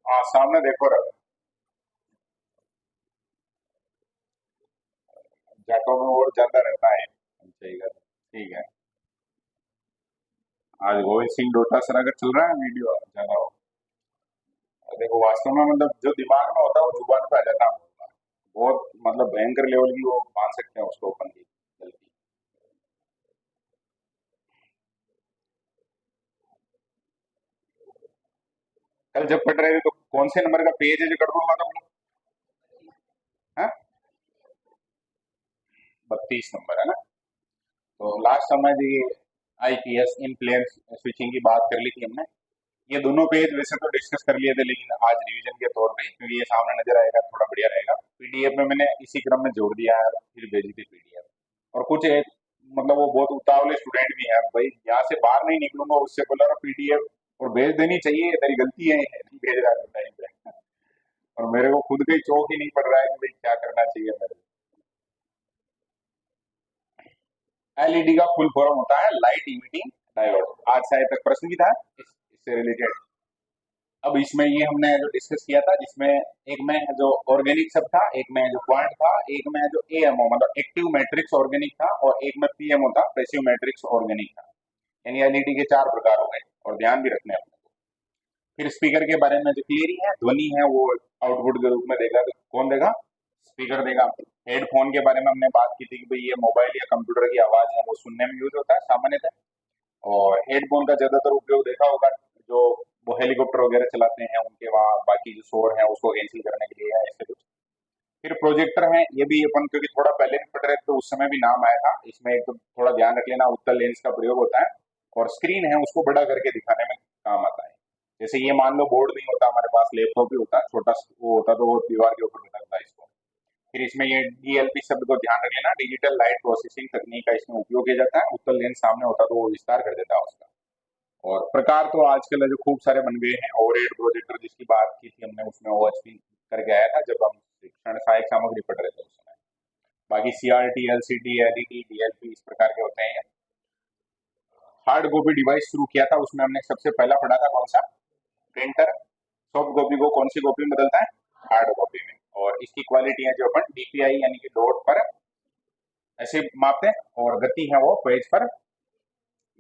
हाँ सामने देखो रहा। जैको में और ज्यादा रहता है। सही है, ठीक है। आज गोविंद सिंह डोटासरा का चल रहा है वीडियो ज्यादा हो। देखो वास्तव में मतलब जो दिमाग में होता है वो जुबान पे आ जाता है। बहुत मतलब भयंकर लेवल की वो मान सकते हैं उसको अपन की गलती। कल जब पढ़ रहे थे तो कौन से नंबर का पेज है जो गड़बड़ हुआ था बोलो? हाँ, 32 नंबर है ना। तो लास्ट समय जो ये आईपीएस इन प्लेन स्विचिंग की बात कर ली थी हमने। ये दोनों पेज वैसे तो डिस्कस कर लिए थे लेकिन आज रिवीजन के तौर पे क्योंकि ये सामने नजर आएगा थोड़ा बढ़िया रहेगा। पीडीएफ में मैंने इसी क्रम में जोड़ दिया है फिर भेजी थी पीडीएफ। और कुछ एक मतलब वो बहुत उतावले स्टूडेंट भी हैं भाई, यहाँ से बाहर नहीं निकलूंगा उससे बोला पीडीएफ और भेज देनी चाहिए, तेरी गलती है ये नहीं भेज रहा है टाइम पे। और मेरे को खुद का ही चौक ही नहीं पड़ रहा है कि भाई क्या करना चाहिए मेरे को। एलईडी का फुल फॉर्म होता है लाइट इमिटिंग डायोड। आज शायद तक प्रश्न भी था इससे रिलेटेड। अब इसमें ये हमने जो डिस्कस किया था जिसमें एक में जो ऑर्गेनिक सब था, एक में जो क्वांट था, एक में जो एएमओ मतलब एक्टिव मैट्रिक्स ऑर्गेनिक था और एक में पीएमओ था पैसिव मैट्रिक्स ऑर्गेनिक था। यानी एलईडी के चार प्रकार हो गए और ध्यान भी रखने हैं अपने को। फिर स्पीकर के बारे में जो क्लियरी है ध्वनि है वो आउटपुट के रूप में देगा तो कौन देगा? स्पीकर देगा। हेडफोन के बारे में हमने बात की थी कि भाई ये मोबाइल या कंप्यूटर की आवाज है वो सुनने में यूज होता है सामान्यतः। और हेडफोन का ज्यादातर उपयोग देखा होगा जो वो हेलीकॉप्टर वगैरह चलाते हैं उनके वहाँ बाकी जो शोर है उसको कैंसिल करने के लिए या ऐसे कुछ। फिर प्रोजेक्टर है, ये भी अपन क्योंकि थोड़ा पहले भी पढ़ रहे थे तो उस समय भी नाम आया था। इसमें एक तो थोड़ा ध्यान रख लेना उत्तल लेंस का प्रयोग होता है और स्क्रीन है उसको बड़ा करके दिखाने में काम आता है। जैसे ये मान लो बोर्ड नहीं होता हमारे पास, लैपटॉप भी होता है छोटा वो होता तो वो दीवार के ऊपर रखता है इसको। फिर इसमें ये डीएलपी शब्द को ध्यान रख लेना, डिजिटल लाइट प्रोसेसिंग तकनीक का इसमें उपयोग किया जाता है। उत्तल लेंस सामने होता तो वो विस्तार कर देता है उसका। और प्रकार तो आजकल जो खूब सारे बन गए हैं, ओवरहेड प्रोजेक्टर जिसकी बात की थी हमने उसमें ओएचपी करके आया था जब हम शिक्षण सहायक सामग्री पढ़ रहे थे उस समय। बाकी सीआरटी एलसीडी एलईडी डीएलपी इस प्रकार के होते हैं। हार्ड कॉपी डिवाइस शुरू किया था उसमें हमने सबसे पहला पढ़ा था कौन सा? प्रिंटर। सॉफ्ट कॉपी को कौन सी कॉपी में बदलता है? हार्ड कॉपी में। और इसकी क्वालिटी है जो अपन डीपीआई यानी कि डॉट पर ऐसे मापते हैं और गति है वो पेज पर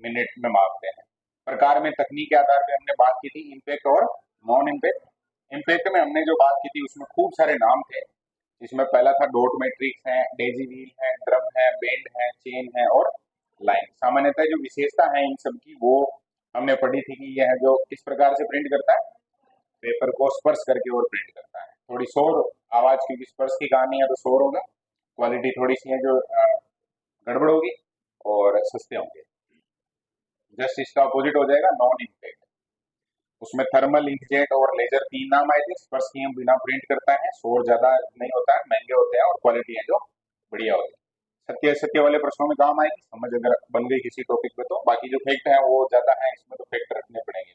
मिनट में मापते हैं। प्रकार में तकनीक के आधार पे हमने बात की थी इम्पैक्ट और नॉन इम्पैक्ट। इम्पैक्ट में हमने जो बात की थी उसमें खूब सारे नाम थे जिसमें पहला था डॉट मैट्रिक्स है, डेजी व्हील है, ड्रम है, बेंड है, चेन है और लाइन। सामान्यतः जो विशेषता है इन सब की वो हमने पढ़ी थी कि यह जो किस प्रकार से प्रिंट करता है, पेपर को स्पर्श करके और प्रिंट करता है। थोड़ी शोर आवाज क्योंकि स्पर्श की कहानी है तो शोर होगा। क्वालिटी थोड़ी सी है जो गड़बड़ होगी और सस्ते होंगे। जस्ट इसका अपोजिट हो जाएगा नॉन इम्पैक्ट। उसमें थर्मल इंकजेट और लेजर तीन नाम आए थे। स्पर्श किए बिना प्रिंट करता है, शोर ज्यादा नहीं होता है, महंगे होते हैं और क्वालिटी है जो बढ़िया होती है। सत्य सत्य वाले प्रश्नों में काम आएगी समझ अगर बन गई किसी टॉपिक पे तो। बाकी जो फैक्ट है वो ज्यादा है इसमें तो फैक्ट रखने पड़ेंगे।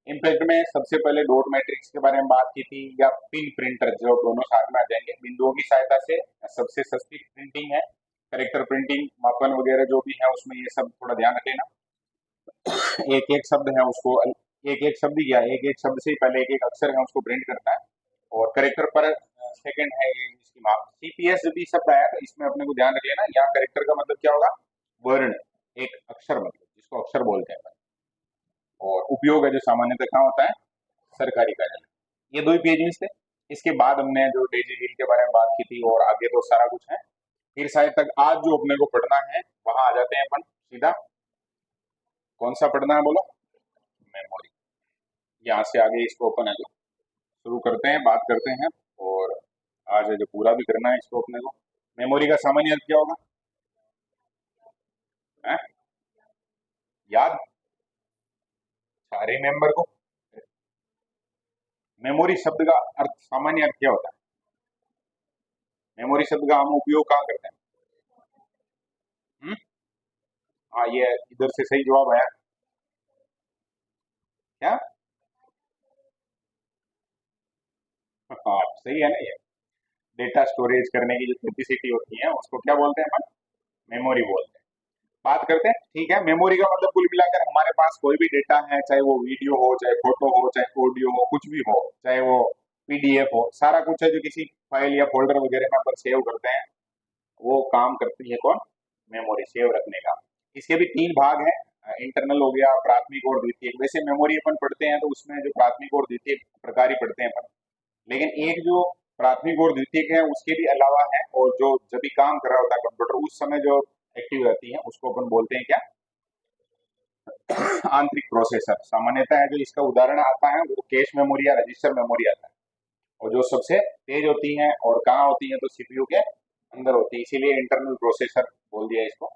इम्पैक्ट में सबसे पहले डॉट मैट्रिक्स के बारे में बात की थी या पिन प्रिंटर जो दोनों साथ में आ जाएंगे। बिंदुओं की सहायता से सबसे सस्ती प्रिंटिंग है। करेक्टर प्रिंटिंग मापन वगैरह जो भी है उसमें ये सब थोड़ा ध्यान रखेना। एक एक शब्द है उसको एक एक शब्द या एक एक शब्द से ही पहले एक एक अक्षर है उसको प्रिंट करता है। और करेक्टर पर सेकंड है ये इसकी माप। सीपीएस जो भी शब्द आया तो इसमें अपने को ध्यान रख लेना यहाँ करेक्टर का मतलब क्या होगा? वर्ण, एक अक्षर मतलब जिसको अक्षर बोलते हैं। और उपयोग है जो सामान्यतः कहाँ होता है? सरकारी कार्यालय। ये दो ही पेजेस थे। इसके बाद हमने जो डेजी व्हील के बारे में बात की थी और आगे तो सारा कुछ है। फिर शायद तक आज जो अपने को पढ़ना है वहां आ जाते हैं अपन सीधा। कौन सा पढ़ना है बोलो? मेमोरी। यहाँ से आगे इसको अपन है जो शुरू करते हैं बात करते हैं। और आज है जो पूरा भी करना है इसको अपने को। मेमोरी का सामान्य अर्थ क्या होगा? है? याद? सारे मेंबर को। मेमोरी शब्द का अर्थ सामान्य अर्थ क्या होता है? मेमोरी शब्द का हम उपयोग कहाँ करते हैं? हम्म? हाँ ये इधर से सही जवाब आया। क्या? हाँ सही है ना ये। डेटा स्टोरेज करने की जो कैपेसिटी होती है उसको क्या बोलते हैं अपन? मेमोरी बोलते हैं। बात करते हैं, ठीक है। मेमोरी का मतलब कुल मिलाकर हमारे पास कोई भी डेटा है, चाहे वो वीडियो हो, चाहे फोटो हो, चाहे ऑडियो हो, कुछ भी हो, चाहे वो पीडीएफ हो, सारा कुछ है जो किसी फाइल या फोल्डर वगैरह में अपन सेव करते हैं, वो काम करती है कौन? मेमोरी, सेव रखने का। इसके भी तीन भाग हैं, इंटरनल हो गया, प्राथमिक और द्वितीयक। वैसे मेमोरी अपन पढ़ते हैं तो उसमें जो प्राथमिक और द्वितीयक प्रकार ही पढ़ते हैं अपन, लेकिन एक जो प्राथमिक और द्वितीयक है उसके भी अलावा है, और जो जब भी काम कर रहा होता है कंप्यूटर उस समय जो एक्टिव रहती है उसको अपन बोलते हैं क्या? आंतरिक प्रोसेसर। सामान्यतः है जो इसका उदाहरण आता है वो कैश मेमोरी या रजिस्टर मेमोरी आता है, और जो सबसे तेज होती है और कहाँ होती है? तो सीपीयू के अंदर होती है, इसीलिए इंटरनल प्रोसेसर बोल दिया इसको।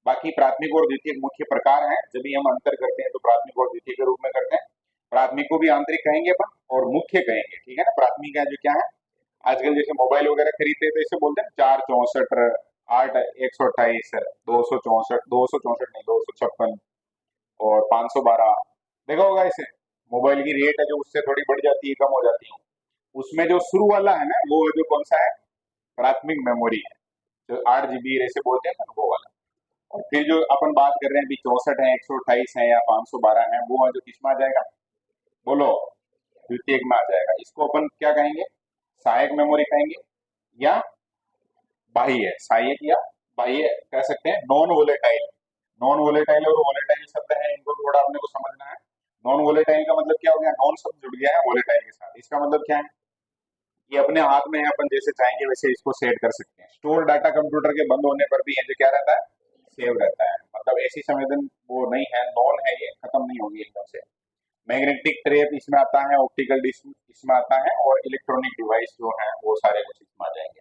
बाकी प्राथमिक और द्वितीयक मुख्य प्रकार हैं, जब भी हम अंतर करते हैं तो प्राथमिक और द्वितीयक के रूप में करते हैं। प्राथमिक को भी आंतरिक कहेंगे अपन और मुख्य कहेंगे, ठीक है ना। प्राथमिक है जो क्या है, आजकल जैसे मोबाइल वगैरह खरीदते हैं तो इसे बोलते हैं 464, 8 128, 264, 264 नहीं 256 और 512। देखा होगा इसे, मोबाइल की रेट है जो उससे थोड़ी बढ़ जाती है, कम हो जाती है, उसमें जो शुरू वाला है ना वो जो कौन सा है? प्राथमिक मेमोरी है, जो 8 GB ऐसे बोलते हैं ना, वो वाला। और फिर जो अपन बात कर रहे हैं अभी 64 है, 128 है या 512 है, वो है जो किसमें आ जाएगा? बोलो, द्वितीयक में आ जाएगा। इसको अपन क्या कहेंगे? सहायक मेमोरी कहेंगे या बाह्य, सहायक या बाह्य कह सकते हैं। नॉन वोलेटाइल, नॉन वोलेटाइल और वोलेटाइल शब्द है, इनको थोड़ा अपने को समझना है। नॉन वोलेटाइल का मतलब क्या हो गया? नॉन शब्द जुड़ गया है वोलेटाइल के साथ, इसका मतलब क्या है? ये अपने हाथ में है, अपन जैसे चाहेंगे वैसे इसको सेट कर सकते हैं। स्टोर डाटा कंप्यूटर के बंद होने पर भी ये जो क्या रहता है? सेव रहता है, मतलब ऐसी संवेदन वो नहीं है, नॉन है, ये खत्म नहीं होगी एकदम से। मैग्नेटिक टेप इसमें आता है, ऑप्टिकल डिस्क इसमें आता है, और इलेक्ट्रॉनिक डिवाइस जो है वो सारे कुछ इसमें आ जाएंगे,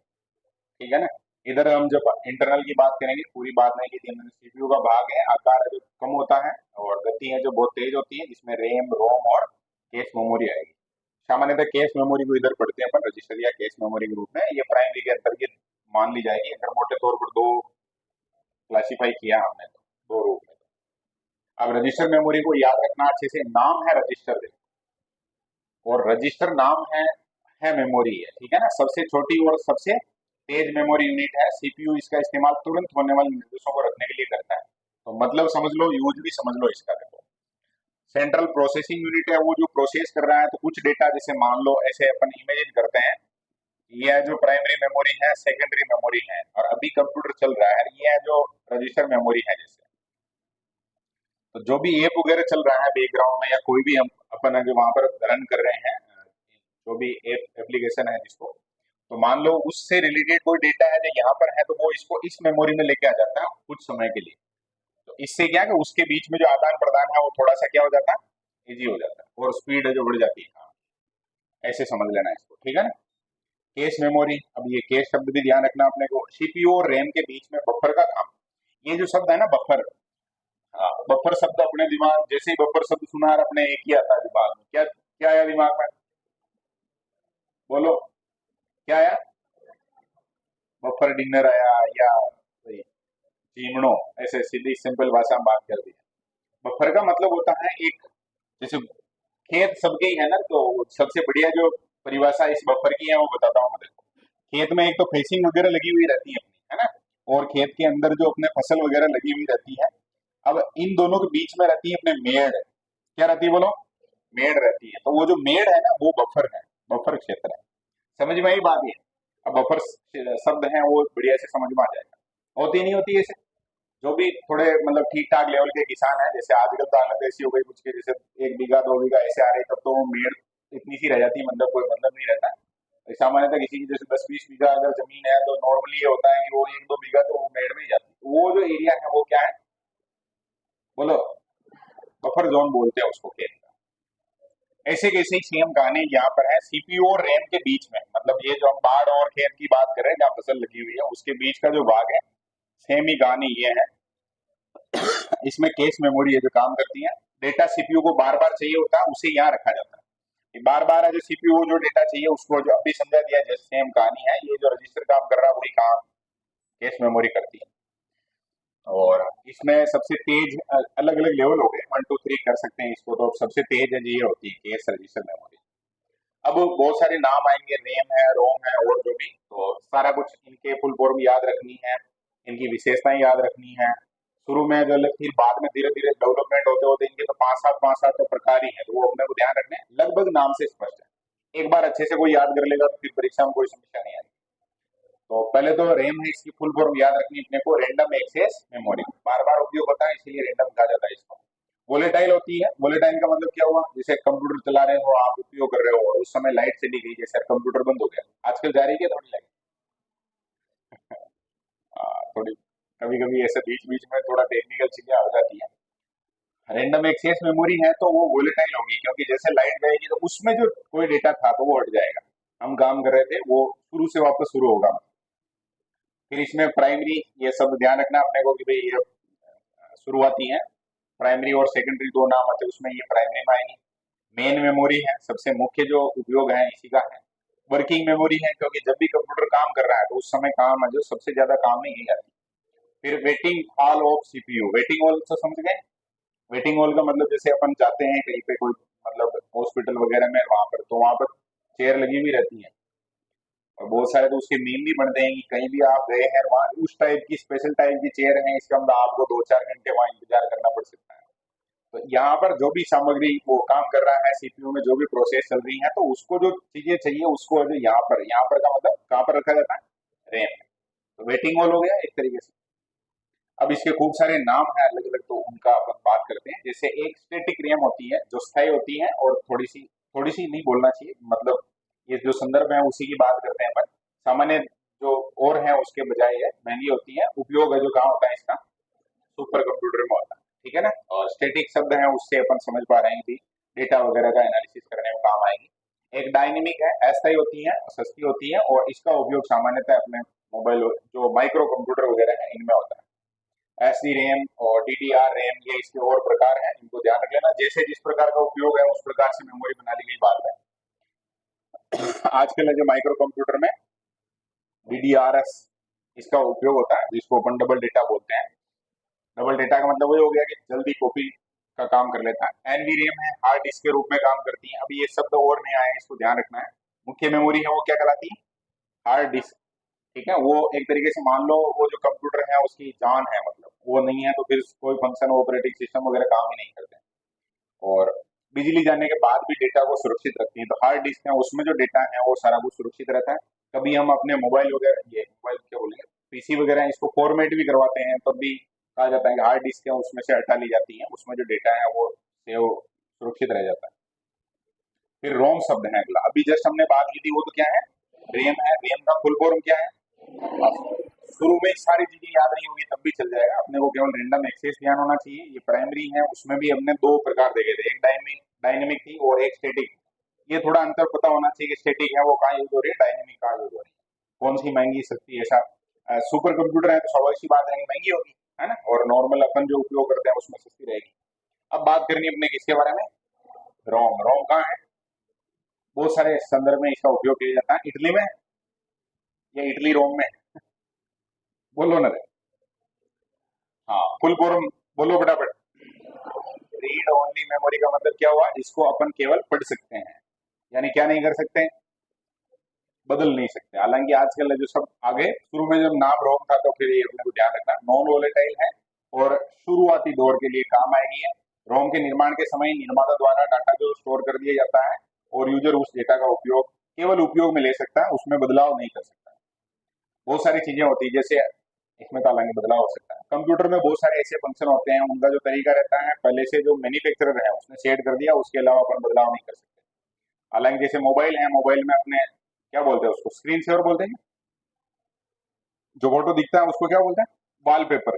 ठीक है ना। इधर हम जब इंटरनल की बात करेंगे, पूरी बात नहीं की थी हमने, सीपीयू का भाग है, आकार है जो कम होता है, और गति है जो बहुत तेज होती है, जिसमें रैम, रोम और कैश मेमोरी आएगी। सामान्यतः कैश मेमोरी को इधर पढ़ते हैं अपन रजिस्टर या कैश मेमोरी के रूप में, ये प्राइमरी के अंतर्गत मान ली जाएगी, अगर मोटे तौर पर दो क्लासिफाई किया हमने तो, दो रूप में। अब रजिस्टर मेमोरी को याद रखना अच्छे से, नाम है रजिस्टर और रजिस्टर नाम है मेमोरी है, ठीक है ना। सबसे छोटी और सबसे तेज मेमोरी यूनिट है सीपीयू, इसका इस्तेमाल तुरंत होने वाले निर्देशों को रखने के लिए करता है। तो मतलब समझ लो, यूज भी समझ लो इसका। देखो, सेंट्रल प्रोसेसिंग यूनिट है वो जो प्रोसेस कर रहा है, तो कुछ डेटा जैसे मान लो ऐसे अपन इमेजिन करते हैं, ये जो प्राइमरी मेमोरी है, सेकेंडरी मेमोरी है, और अभी कंप्यूटर चल रहा है, ये है जो रजिस्टर मेमोरी है। जैसे तो जो भी ऐप वगैरह चल रहा है बैकग्राउंड में, या कोई भी हम अपन जो वहां पर रन कर रहे हैं, जो भी ऐप एप्लीकेशन है जिसको, तो मान लो उससे रिलेटेड कोई डेटा है जो यहाँ पर है, तो वो इसको इस मेमोरी में लेके आ जाता है कुछ समय के लिए। तो इससे क्या है कि उसके बीच में जो आदान प्रदान है वो थोड़ा सा क्या हो जाता है? इजी हो जाता है, और स्पीड है जो बढ़ जाती है। हाँ, ऐसे समझ लेना इसको, ठीक है ना। कैश मेमोरी, अब ये कैश शब्द भी ध्यान रखना अपने को, सीपीयू और रैम के बीच में बफर का काम। ये जो शब्द है ना बफर, हाँ, बफर शब्द अपने दिमाग, जैसे ही बफर शब्द सुना और अपने एक ही आता है दिमाग में, क्या क्या आया दिमाग में? बोलो, क्या आया? बफर डिनर आया, या वही चिमणो, ऐसे सीधी सिंपल भाषा में बात कर दी। बफर का मतलब होता है एक, जैसे खेत सबके ही है ना, तो सबसे बढ़िया जो परिभाषा इस बफर की है वो बताता हूँ मैं। देखो, खेत में एक तो फेसिंग वगैरह लगी हुई रहती है अपनी, है ना, और खेत के अंदर जो अपने फसल वगैरह लगी हुई रहती है। अब इन दोनों के बीच में रहती है अपने मेड़, क्या रहती है बोलो? मेड़ रहती है, तो वो जो मेड़ है ना वो बफर है, बफर क्षेत्र है। समझ में आई बात? ये अब बफर शब्द है वो बढ़िया से समझ में आ जाएगा। होती नहीं होती ऐसे, जो भी थोड़े मतलब ठीक ठाक लेवल के किसान है, जैसे आजकल तो हालत ऐसी हो गई कुछ के, जैसे 1 बीघा 2 बीघा ऐसे आ रही, तब तो मेड़ इतनी सी रह जाती है, मतलब कोई मतलब नहीं रहता। सामान्यतः किसी की जैसे 10 20 बीघा अगर जमीन है, तो नॉर्मली ये होता है कि वो 1 2 बीघा तो वो मेड़ में ही जाती है। वो जो एरिया है वो क्या है? बोलो, बफर जोन बोलते हैं उसको खेत का। ऐसे कैसे ही सेम कहानी यहाँ पर है सीपीयू और रैम के बीच में, मतलब ये जो हम बाढ़ और खेत की बात कर रहे हैं जहाँ फसल लगी हुई है उसके बीच का जो भाग है, सेम ही कहानी ये है। इसमें केस मेमोरी है जो काम करती है, डेटा सीपीयू को बार बार चाहिए होता है उसे यहाँ रखा जाता है। बार बार है जो सीपीयू को जो डेटा चाहिए उसको, जो अभी समझा दिया जैसे सेम कहानी है, ये जो रजिस्टर काम कर रहा है वही काम केस मेमोरी करती है। और इसमें सबसे तेज अलग अलग लेवल हो गए, 1 2 3 कर सकते हैं इसको, तो सबसे तेज है ये होती है केस रजिस्टर मेमोरी। अब बहुत सारे नाम आएंगे, रैम है, रोम है, और जो भी, तो सारा कुछ इनके फुल फॉर्म याद रखनी है, इनकी विशेषताएं याद रखनी है। शुरू में जो अलग थी, बाद में धीरे धीरे डेवलपमेंट होते होते इनके तो पांच सात तो प्रकार ही है, तो वो अपने को ध्यान रखने लगभग नाम से स्पष्ट है। एक बार अच्छे से कोई याद कर लेगा तो फिर परीक्षा में कोई समस्या नहीं आएगी। तो पहले तो रैम है, इसकी फुल फॉर्म याद रखनी अपने को, रैंडम एक्सेस मेमोरी, बार बार उपयोग होता है इसलिए रैंडम कहा जाता है इसको। वोलेटाइल होती है, वोलेटाइल का मतलब क्या हुआ, जैसे कंप्यूटर चला रहे हो आप, उपयोग कर रहे हो और उस समय लाइट चली गई, जैसे कंप्यूटर बंद हो गया, आजकल जा रही है थोड़ी लाइट। थोड़ी कभी कभी ऐसे बीच बीच में थोड़ा टेक्निकल चीजें आ जाती है। रैंडम एक्सेस मेमोरी है तो वो वोलेटाइल होगी, क्योंकि जैसे लाइट जाएगी तो उसमें जो कोई डेटा था तो वो हट जाएगा, हम काम कर रहे थे वो शुरू से वापस शुरू होगा। फिर इसमें प्राइमरी, ये सब ध्यान रखना अपने को कि भाई ये शुरुआती है, प्राइमरी और सेकेंडरी दो नाम आते हैं, उसमें ये प्राइमरी में आएगी। मेन मेमोरी है, सबसे मुख्य जो उपयोग है इसी का है। वर्किंग मेमोरी है, क्योंकि जब भी कंप्यूटर काम कर रहा है तो उस समय काम है जो सबसे ज्यादा काम में यही आती है। फिर waiting hall of CPU, waiting hall तो समझ गए। वेटिंग हॉल का मतलब जैसे अपन जाते हैं कहीं पे, कोई मतलब हॉस्पिटल वगैरह में, वहां पर तो वहां पर चेयर लगी हुई रहती है, और बहुत सारे तो उसके मीम भी बनते हैं कि कहीं भी आप गए हैं वहाँ उस टाइप की स्पेशल टाइप की चेयर है, इसका मतलब आपको 2-4 घंटे वहां इंतजार करना पड़ सकता है। तो यहाँ पर जो भी सामग्री वो काम कर रहा है सीपीयू में, जो भी प्रोसेस चल रही है, तो उसको जो चीजें चाहिए उसको जो यहाँ पर का मतलब कहाँ पर रखा जाता है, रैम। तो वेटिंग हॉल हो गया एक तरीके से। अब इसके खूब सारे नाम हैं अलग अलग, तो उनका अपन बात करते हैं। जैसे एक स्टैटिक रैम होती है जो स्थायी होती है, और थोड़ी सी नहीं बोलना चाहिए, मतलब ये जो संदर्भ है उसी की बात करते हैं अपन। सामान्य जो और है उसके बजाय ये महंगी होती है, उपयोग है जो कहाँ होता है इसका, सुपर कंप्यूटर में होता है, ठीक है ना। और स्टैटिक शब्द है उससे अपन समझ पा रहे हैं कि डेटा वगैरह का एनालिसिस करने में काम आएगी। एक डायनेमिक है, अस्थायी होती है, सस्ती होती है, और इसका उपयोग सामान्यतः अपने मोबाइल जो माइक्रो कंप्यूटर वगैरह है इनमें होता है। एसडी रैम और डीडीआर रैम, ये इसके और प्रकार हैं, इनको ध्यान रख लेना, जैसे जिस प्रकार का उपयोग है उस प्रकार से मेमोरी बना ली गई बाद में। आजकल जो माइक्रो कंप्यूटर में डीडीआरएस इसका उपयोग होता है, जिसको अपन डबल डेटा बोलते हैं। डबल डेटा का मतलब वही हो गया कि जल्दी कॉपी का काम कर लेता है। एनवी रैम है, हार्ड डिस्क के रूप में काम करती है। अभी ये शब्द और नहीं आए हैं, इसको ध्यान रखना है। मुख्य मेमोरी है वो क्या कहलाती है, हार्ड डिस्क, ठीक है। वो एक तरीके से मान लो वो जो कंप्यूटर है उसकी जान है, मतलब वो नहीं है तो फिर कोई फंक्शन ऑपरेटिंग सिस्टम वगैरह काम ही नहीं करते। और बिजली जाने के बाद भी डेटा को सुरक्षित रखती है, तो हार्ड डिस्क है उसमें जो डेटा है वो सारा कुछ सुरक्षित रहता है। कभी हम अपने मोबाइल वगैरह, ये मोबाइल क्या बोलेंगे, पीसी वगैरह है, इसको फॉर्मेट भी करवाते हैं, तब भी कहा जाता है कि हार्ड डिस्क है उसमें से हटा ली जाती है, उसमें जो डेटा है वो सेव सुरक्षित रह जाता है। फिर रोम शब्द है अगला, अभी जस्ट हमने बात की थी, वो तो क्या है, रेम है। रेम का फुल फॉर्म क्या है, अब शुरू में सारी चीजें याद नहीं होगी तब भी चल जाएगा, अपने को केवल रैंडम एक्सेस ध्यान होना चाहिए। ये प्राइमरी है, उसमें भी हमने दो प्रकार देखे थे, एक डायनेमिक थी और एक स्टैटिक। ये थोड़ा अंतर पता होना चाहिए कि स्टैटिक है वो कहाँ यूज हो रही है, डायनेमिक कहाँ यूज हो रही है, कौन सी महंगी सस्ती, ऐसा। सुपर कंप्यूटर है तो स्वाभाविक सी बात है कि महंगी होगी, है ना, और नॉर्मल अपन जो उपयोग करते हैं उसमें सस्ती रहेगी। अब बात करनी है अपने किसके बारे में, रोम। रोम कहाँ है, बहुत सारे संदर्भ में इसका उपयोग किया जाता है, इटली में या इटली रोम में, बोलो ना रे। हाँ, फुल फॉर्म बोलो फटाफट। रीड ओनली मेमोरी का मतलब क्या हुआ, इसको अपन केवल पढ़ सकते हैं, यानी क्या नहीं कर सकते, बदल नहीं सकते। हालांकि आजकल जो सब आगे, शुरू में जब नाम रोम था तो फिर ये अपने को ध्यान रखना, नॉन वोलेटाइल है और शुरुआती दौर के लिए काम आएगी है। रोम के निर्माण के समय निर्माता द्वारा डाटा जो स्टोर कर दिया जाता है, और यूजर उस डेटा का उपयोग केवल उपयोग में ले सकता है, उसमें बदलाव नहीं कर सकता। बहुत सारी चीजें होती है, जैसे इसमें तो हालांकि बदलाव हो सकता है। कंप्यूटर में बहुत सारे ऐसे फंक्शन होते हैं, उनका जो तरीका रहता है पहले से जो मैन्युफैक्चरर है उसने सेट कर दिया, उसके अलावा अपन बदलाव नहीं कर सकते। हालांकि जैसे मोबाइल है, मोबाइल में अपने क्या बोलते हैं उसको, स्क्रीन सेवर बोलते हैं, जो फोटो दिखता है उसको क्या बोलते हैं, वॉलपेपर।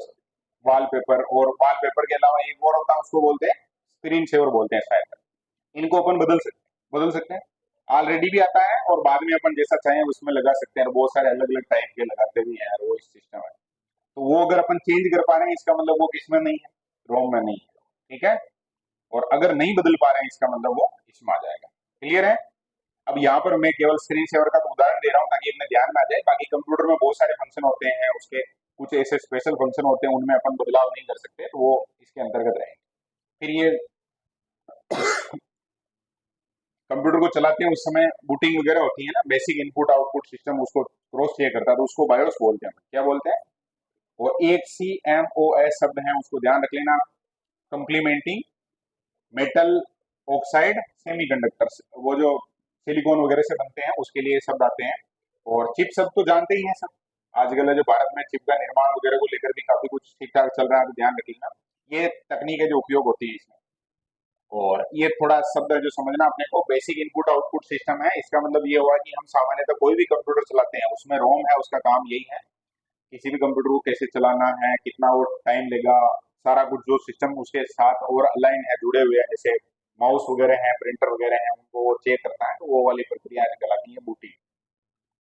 वॉलपेपर, और वॉलपेपर के अलावा एक और होता है उसको बोलते हैं स्क्रीन सेवर बोलते हैं शायद। इनको अपन बदल सकते हैं, ऑलरेडी भी आता है और बाद में अपन जैसा चाहें उसमें लगा सकते हैं, और बहुत सारे अलग अलग टाइप के लगाते भी हैं, वो इस सिस्टम है। तो वो अगर अपन चेंज कर पा रहे हैं इसका मतलब वो किसमें नहीं है, रोम में नहीं है, ठीक है। और अगर नहीं बदल पा रहे हैं इसका मतलब वो इसमें आ जाएगा। क्लियर है। अब यहाँ पर मैं केवल स्क्रीन सेवर का तो उदाहरण दे रहा हूँ ताकि अपने ध्यान में आ जाए, बाकी कंप्यूटर में बहुत सारे फंक्शन होते हैं, उसके कुछ ऐसे स्पेशल फंक्शन होते हैं उनमें अपन बदलाव नहीं कर सकते, तो वो इसके अंतर्गत रहेंगे। फिर ये कंप्यूटर को चलाते हैं उस समय बूटिंग वगैरह होती है ना, बेसिक इनपुट आउटपुट सिस्टम उसको क्रॉस चेक करता है, तो उसको बायोस बोलते हैं, क्या बोलते हैं। और एक CMOS शब्द है, उसको ध्यान रख लेना। कंप्लीमेंटिंग मेटल ऑक्साइड सेमीकंडक्टर्स, वो जो सिलिकॉन वगैरह से बनते हैं उसके लिए शब्द आते हैं। और चिप शब्द तो जानते ही हैं सब, आजकल जो भारत में चिप का निर्माण वगैरह को लेकर भी काफी कुछ ठीक ठाक चल रहा है, तो ध्यान रखिएगा। ये तकनीक है जो उपयोग होती है इसमें। और ये थोड़ा शब्द है जो समझना अपने को, बेसिक इनपुट आउटपुट सिस्टम है। इसका मतलब ये हुआ कि हम सामान्यतः कोई भी कंप्यूटर चलाते हैं, उसमें रोम है, उसका काम यही है किसी भी कंप्यूटर को कैसे चलाना है, कितना वो टाइम लेगा, सारा कुछ जो सिस्टम उसके साथ और अलाइन है, जुड़े हुए हैं, जैसे माउस वगैरह है, प्रिंटर वगैरह है, उनको वो चेक करता है, तो वो वाली प्रक्रिया कहलाती है बूटिंग।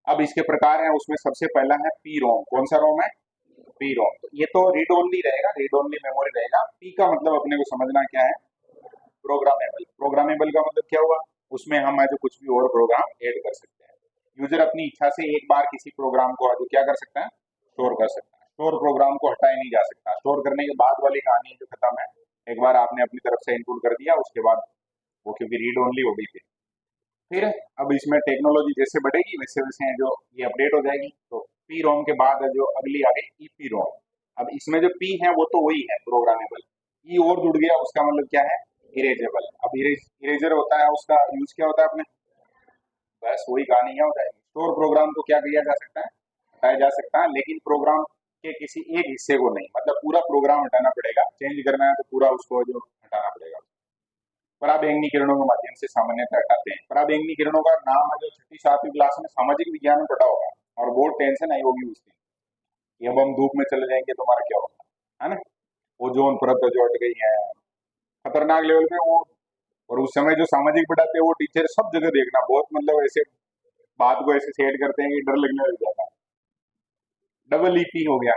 अब इसके प्रकार है, उसमें सबसे पहला है पी रोम। कौन सा रोम है? P ROM. तो ये तो रीड ओनली रहेगा, रीड ओनली मेमोरी रहेगा। पी का मतलब अपने को समझना क्या है, प्रोग्रामेबल। प्रोग्रामेबल का मतलब क्या हुआ, उसमें हम जो कुछ भी और प्रोग्राम ऐड कर सकते हैं। यूजर अपनी इच्छा से एक बार किसी प्रोग्राम को जो क्या कर सकता है, स्टोर कर सकता है। स्टोर प्रोग्राम को हटाया नहीं जा सकता। स्टोर करने के बाद वाली कहानी जो खत्म है, एक बार आपने अपनी तरफ से इनपुट कर दिया, उसके बाद वो क्योंकि रीड ओनली हो गई थी। फिर अब इसमें टेक्नोलॉजी जैसे बढ़ेगी वैसे वैसे जो ये अपडेट हो जाएगी। तो पी रोम के बाद जो अगली आ गई ईपी रोम। अब इसमें जो पी है वो तो वही है प्रोग्रामेबल, ई और जुड़ गया, उसका मतलब क्या है, इरेजेबल। अब इरेजर होता है, उसका यूज क्या होता है अपने, बस वही कहानी है, हो जाएगी। स्टोर प्रोग्राम को क्या किया जा सकता है, हटाया जा सकता है, लेकिन प्रोग्राम के किसी एक हिस्से को नहीं, मतलब पूरा प्रोग्राम हटाना पड़ेगा। चेंज करना है तो पूरा उसको जो हटाना पड़ेगा। पराबैंगनी किरणों के माध्यम से सामान्यतः हटाते हैं। पराबैंगनी किरणों का नाम है जो छठी सातवीं क्लास में सामाजिक विज्ञान में पढ़ा होगा, और बहुत टेंशन आई होगी उस दिन कि अब हम धूप में चले जाएंगे तो हमारा क्या होगा, है ना। ओजोन परत जो हट गई है खतरनाक लेवल पे वो। और उस समय जो सामाजिक पढ़ाते हैं वो टीचर सब जगह देखना, बहुत मतलब ऐसे बात को ऐसे सेट करते हैं कि डर लगने लग जाता है। डबल ईपी हो गया।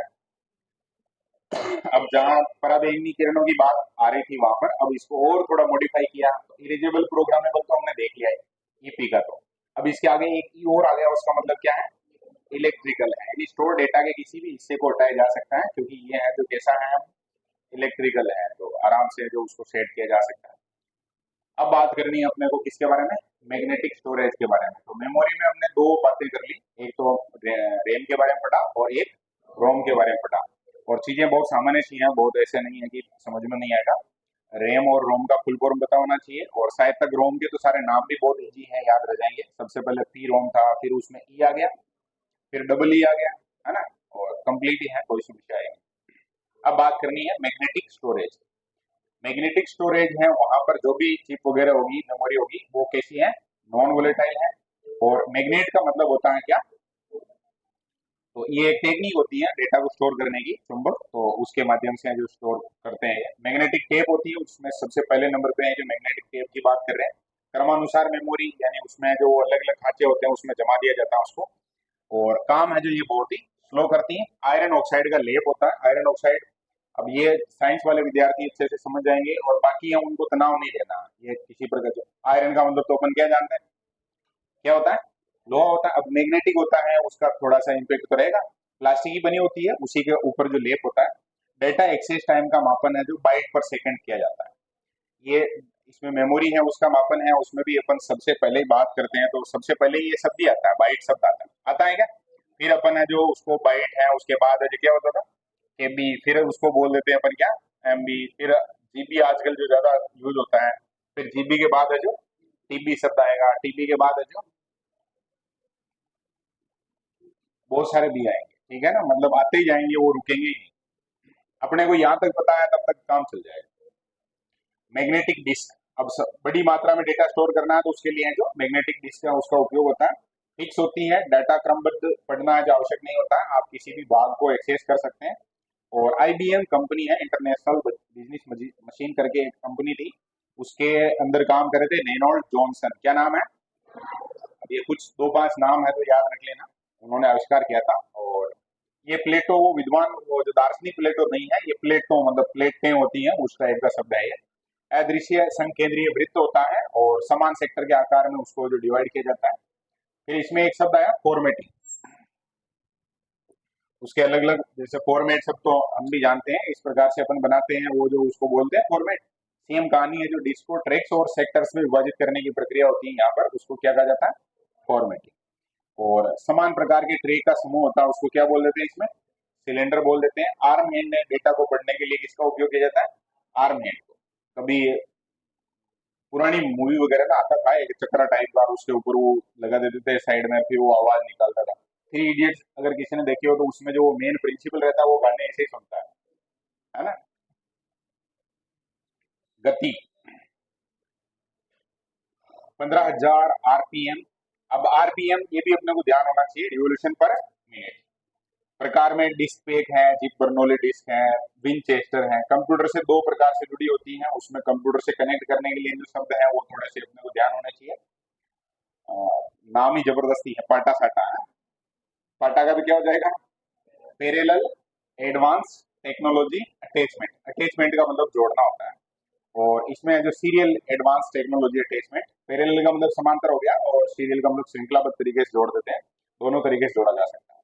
अब जहाँ पराबैंगनी किरणों की बात आ रही थी वहां पर, अब इसको और थोड़ा मॉडिफाई किया। तो इरेजेबल प्रोग्रामेबल तो हमने देख लिया है ईपी का। तो अब इसके आगे एक ई और आ गया, उसका मतलब क्या है, इलेक्ट्रिकल है, यानी स्टोर डेटा के किसी भी हिस्से को हटाया जा सकता है, क्योंकि ये है जो कैसा है, इलेक्ट्रिकल है, तो आराम से जो उसको सेट किया जा सकता है। अब बात करनी है अपने को किसके बारे में, मैग्नेटिक स्टोरेज के बारे में। तो मेमोरी में हमने दो बातें कर ली, एक तो रैम के बारे में पढ़ा और एक रोम के बारे में पढ़ा। और चीजें बहुत सामान्य सी हैं, बहुत ऐसे नहीं है कि समझ में नहीं आएगा। रैम और रोम का फुल फॉर्म पता होना चाहिए, और शायद तक रोम के तो सारे नाम भी बहुत इजी हैं, याद रह जाएंगे। सबसे पहले पी रोम था, फिर उसमें ई आ गया, फिर डबल ई आ गया, है ना, और कंप्लीट ही है, कोई समस्या नहीं। अब बात करनी है मैग्नेटिक स्टोरेज। मैग्नेटिक स्टोरेज है, वहां पर जो भी चिप वगैरह होगी, मेमोरी होगी, वो कैसी है, नॉन वोलेटाइल है। और मैग्नेट का मतलब होता है क्या, तो ये एक टेक्निक होती है डेटा को स्टोर करने की, चुंबक, तो उसके माध्यम से जो स्टोर करते हैं। मैग्नेटिक टेप होती है, उसमें सबसे पहले नंबर पे है जो मैग्नेटिक टेप की बात कर रहे हैं। क्रमानुसार मेमोरी, यानी उसमें जो अलग अलग खांचे होते हैं उसमें जमा दिया जाता है उसको। और काम है जो ये बहुत ही स्लो करती है। आयरन ऑक्साइड का लेप होता है, आयरन ऑक्साइड। अब ये साइंस वाले विद्यार्थी अच्छे से समझ जाएंगे, और बाकी है उनको तनाव नहीं लेना। ये किसी प्रकार का आयरन का मतलब तो अपन क्या जानते हैं, क्या होता है, लोहा होता है। अब मैग्नेटिक होता है, उसका थोड़ा सा इम्पेक्ट तो रहेगा। प्लास्टिक की बनी होती है, उसी के ऊपर जो लेप होता है। डेटा एक्सेस टाइम का मापन है जो बाइट पर सेकंड किया जाता है। ये इसमें मेमोरी है, उसका मापन है, उसमें भी अपन सबसे पहले ही बात करते हैं, तो सबसे पहले ये शब्द ही आता है, बाइट शब्द आता है क्या। फिर अपन है जो उसको बाइट है, उसके बाद है जो क्या होता था, केबी, फिर उसको बोल देते हैं अपन क्या, एमबी, फिर जीबी आजकल जो ज्यादा यूज होता है। फिर जीबी के बाद है जो टीबी शब्द आएगा, टीबी के बाद है जो बहुत सारे भी आएंगे, ठीक है ना, मतलब आते ही जाएंगे, वो रुकेंगे ही नहीं। अपने को यहाँ तक पता है तब तक काम चल जाएगा। मैग्नेटिक डिस्क, अब बड़ी मात्रा में डेटा स्टोर करना है तो उसके लिए जो मैग्नेटिक डिस्क है उसका उपयोग होता है। फिक्स होती है, डाटा क्रमबद्ध पढ़ना जो आवश्यक नहीं होता है, आप किसी भी भाग को एक्सेस कर सकते हैं। और आईबीएम कंपनी है, इंटरनेशनल बिजनेस मशीन करके एक कंपनी थी, उसके अंदर काम कर रहे थे रेनॉल्ड जॉनसन, क्या नाम है, अब ये कुछ दो पांच नाम है तो याद रख लेना, उन्होंने आविष्कार किया था। और ये प्लेटो, वो विद्वान, वो जो दार्शनिक प्लेटो नहीं है, ये प्लेटो मतलब प्लेटें होती हैं उस टाइप का शब्द है ये। अदृश्य संकेंद्रीय वृत्त होता है, और समान सेक्टर के आकार में उसको जो डिवाइड किया जाता है। फिर इसमें एक शब्द आया फॉर्मेटिंग, उसके अलग अलग, जैसे फॉर्मेट सब तो हम भी जानते हैं, इस प्रकार से अपन बनाते हैं, वो जो उसको बोलते हैं फॉर्मेट। सेम कहानी है, जो डिस्क को ट्रैक्स और सेक्टर्स में विभाजित करने की प्रक्रिया होती है यहाँ पर, उसको क्या कहा जाता है, फॉर्मेटिंग। और समान प्रकार के ट्रैक का समूह होता है, उसको क्या बोल देते हैं इसमें, सिलेंडर बोल देते हैं। आर्म हैंड डेटा को पढ़ने के लिए किसका उपयोग किया जाता है? आर्म हैंड को। कभी पुरानी मूवी वगैरह में आता था एक चक्रा टाइप का, उसके ऊपर वो लगा देते थे साइड में, फिर वो आवाज निकालता था। थ्री इडियट्स अगर किसी ने देखी हो तो उसमें जो मेन प्रिंसिपल रहता है वो गाने ऐसे ही सुनता है ना। गति 15,000 आरपीएम। अब आरपीएम ये भी अपने को ध्यान होना चाहिए, रिवोल्यूशन पर मिनट। प्रकार में डिस्क एक है, जिप बर्नौली डिस्क है, विनचेस्टर है। कंप्यूटर से दो प्रकार से जुड़ी होती हैं, उसमें कंप्यूटर से कनेक्ट करने के लिए जो शब्द है वो थोड़े से अपने को ध्यान होने चाहिए। नाम ही जबरदस्ती है, पाटा साटा है। पाटा का भी क्या हो जाएगा? Parallel advance technology attachment. Attachment का मतलब जोड़ना होता है, और इसमें जो serial advance technology attachment, parallel का मतलब समांतर हो गया और सीरियल का मतलब श्रृंखलाबद्ध तरीके से जोड़ देते हैं। दोनों तरीके से जोड़ा जा सकता है।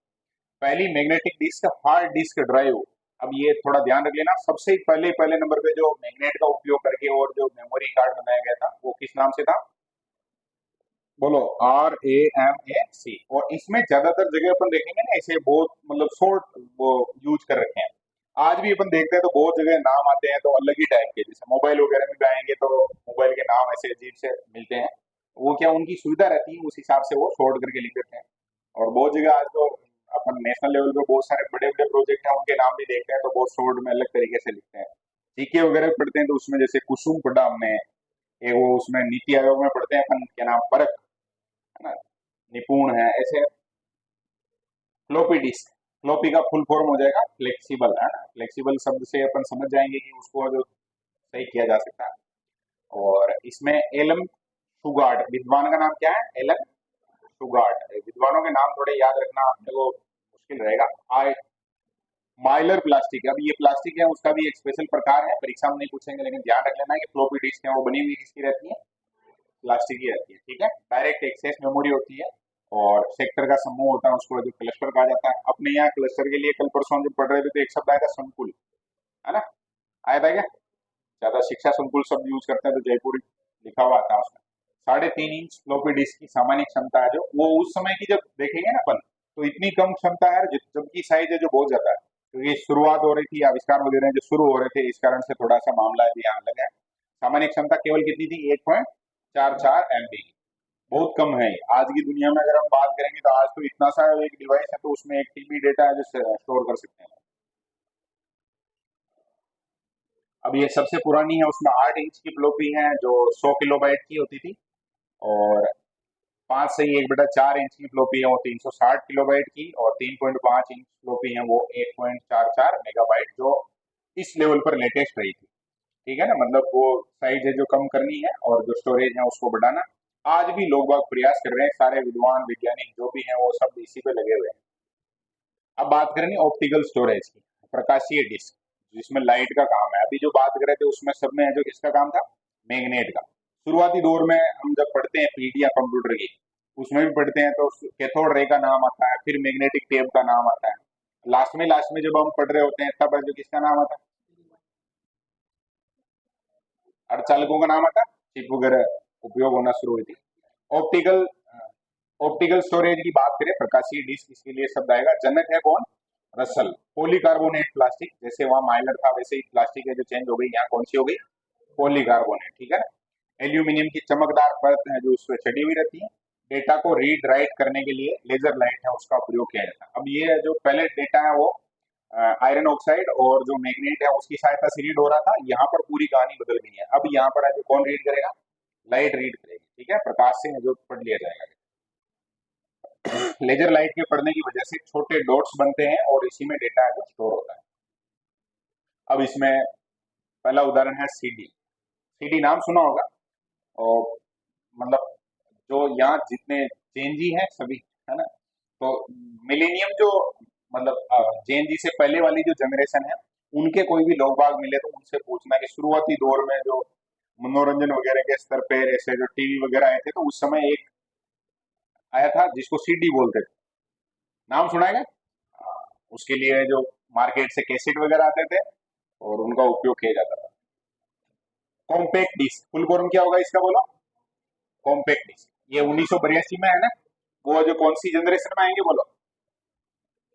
पहली magnetic disk, hard disk drive. अब ये थोड़ा ध्यान रख लेना, सबसे पहले नंबर पे जो मैग्नेट का उपयोग करके और जो मेमोरी कार्ड बनाया गया था वो किस नाम से था? बोलो। RAM-A-C। और इसमें ज्यादातर जगह अपन देखेंगे ना ऐसे बहुत मतलब शॉर्ट वो यूज कर रखे हैं। आज भी अपन देखते हैं तो बहुत जगह नाम आते हैं तो अलग ही टाइप के, जैसे मोबाइल वगैरह में भी आएंगे तो मोबाइल के नाम ऐसे अजीब से मिलते हैं। वो क्या उनकी सुविधा रहती है, उस हिसाब से वो शॉर्ट करके लिख देते हैं। और बहुत जगह आज तो अपन नेशनल लेवल पे बहुत सारे बड़े बड़े प्रोजेक्ट हैं, उनके नाम भी देखते हैं तो बहुत शॉर्ट में अलग तरीके से लिखते हैं। जीके वगैरह पढ़ते हैं तो उसमें जैसे कुसुम पढ़ा हमने, एक वो उसमें नीति आयोग में पढ़ते हैं अपन, क्या नाम, परख, है ना, निपुण है ऐसे। फ्लोपी डिस्क, फ्लोपी का फुल फॉर्म हो जाएगा फ्लेक्सिबल, है ना। फ्लेक्सिबल शब्द से अपन समझ जाएंगे कि उसको जो सही किया जा सकता है। और इसमें एलन शुगार्ट, विद्वान का नाम क्या है? Alan Shugart. विद्वानों के नाम थोड़े याद रखना अपने को मुश्किल रहेगा। आई माइलर प्लास्टिक, अब ये प्लास्टिक है उसका भी एक स्पेशल प्रकार है, परीक्षा में नहीं पूछेंगे लेकिन ध्यान रख लेना कि फ्लोपी डिस्क है वो बनी हुई किसकी रहती है? प्लास्टिक की रहती है, ठीक है। डायरेक्ट एक्सेस मेमोरी होती है, और सेक्टर का समूह होता है उसको जो क्लस्टर कहा जाता है। अपने यहाँ क्लस्टर के लिए कल परसों हम जब पढ़ रहे थे तो एक शब्द आया था संकुल, है ना, आया था क्या? ज्यादा शिक्षा संकुल शब्द यूज करते हैं तो जयपुर लिखा हुआ आता है उसमें। 3.5 इंच फ्लोपी डिस्क की सामान्य क्षमता है जो, वो उस समय की जब देखेंगे ना अपन तो इतनी कम क्षमता है, जबकि साइज है जो बहुत ज्यादा है, क्योंकि शुरुआत हो रही थी, आविष्कार वगैरह जो शुरू हो रहे थे, इस कारण से थोड़ा सा मामला है यहाँ अलग है। सामान्य क्षमता केवल कितनी थी? 1.44 MB की, बहुत कम है। आज की दुनिया में अगर हम बात करेंगे तो आज तो इतना सा एक डिवाइस है तो उसमें 1 TB डेटा है जो स्टोर कर सकते हैं। अब ये सबसे पुरानी है, उसमें 8 इंच की फ्लोपी है जो 100 किलोबाइट की होती थी, और 5/4 इंच की फ्लोपी है वो 360 किलोबाइट की, और 3.5 इंच फ्लोपी है वो 1.44 मेगाबाइट, जो इस लेवल पर लेटेस्ट रही थी। ठीक है ना, मतलब वो साइज है जो कम करनी है और जो स्टोरेज है उसको बढ़ाना। आज भी लोग बाग प्रयास कर रहे हैं, सारे विद्वान वैज्ञानिक जो भी हैं वो सब इसी पे लगे हुए हैं। अब बात करेंगे ऑप्टिकल स्टोरेज की, प्रकाशीय डिस्क, जिसमें लाइट का काम है। अभी जो बात कर रहे थे उसमें सब में जो किसका काम था? मैग्नेट का। शुरुआती दौर में हम जब पढ़ते हैं पीडी या कंप्यूटर की, उसमें भी पढ़ते हैं तो कैथोड रे का नाम आता है, फिर मैग्नेटिक टेप का नाम आता है। लास्ट में जब हम पढ़ रहे होते हैं तब जो किसका नाम आता है? अर्धचालकों का नाम आता है, चिप वगैरह उपयोग होना शुरू हुई थी। ऑप्टिकल ऑप्टिकल स्टोरेज की बात करें, प्रकाशीय डिस्क, इसके लिए शब्द आएगा। जनक है कौन? रसल। पॉलीकार्बोनेट प्लास्टिक, जैसे वहां माइलर था वैसे ही प्लास्टिक है जो चेंज हो गई, यहाँ कौन सी हो गई? पॉलीकार्बोनेट, ठीक है ना। एल्यूमिनियम की चमकदार परत है जो उस पर चढ़ी हुई रहती है। डेटा को रीड राइट करने के लिए लेजर लाइट है उसका प्रयोग किया जाता है। अब ये जो पहले डेटा है वो आयरन ऑक्साइड और जो मैग्नेट है उसकी सहायता से रीड हो रहा था, यहाँ पर पूरी कहानी बदल गई है। अब यहाँ पर है जो कौन रीड करेगा? लाइट रीड करेगी, ठीक है, प्रकाश से जो पढ़ लिया जाएगा। लेजर लाइट के पड़ने की वजह से छोटे डॉट्स बनते हैं और इसी में डेटा है जो स्टोर होता है। अब इसमें पहला उदाहरण है सीडी। सीडी नाम सुना होगा, और मतलब जो यहाँ जितने जेनजी हैं सभी, है ना, तो मिलेनियम जो मतलब जेनजी से पहले वाली जो जनरेशन है, उनके कोई भी लोग बाग मिले तो उनसे पूछना कि शुरुआती दौर में जो मनोरंजन वगैरह के स्तर पे ऐसे जो टीवी वगैरह आए थे तो उस समय एक आया था जिसको सीडी बोलते थे, नाम सुना है क्या? उसके लिए जो मार्केट से कैसेट वगैरह आते थे और उनका उपयोग किया जाता था। कॉम्पैक्ट डिस्क, फुल फॉर्म क्या होगा इसका बोलो? Compact disc. ये 1982 में है ना, वो जो कौन सी जनरेशन में आएंगे बोलो?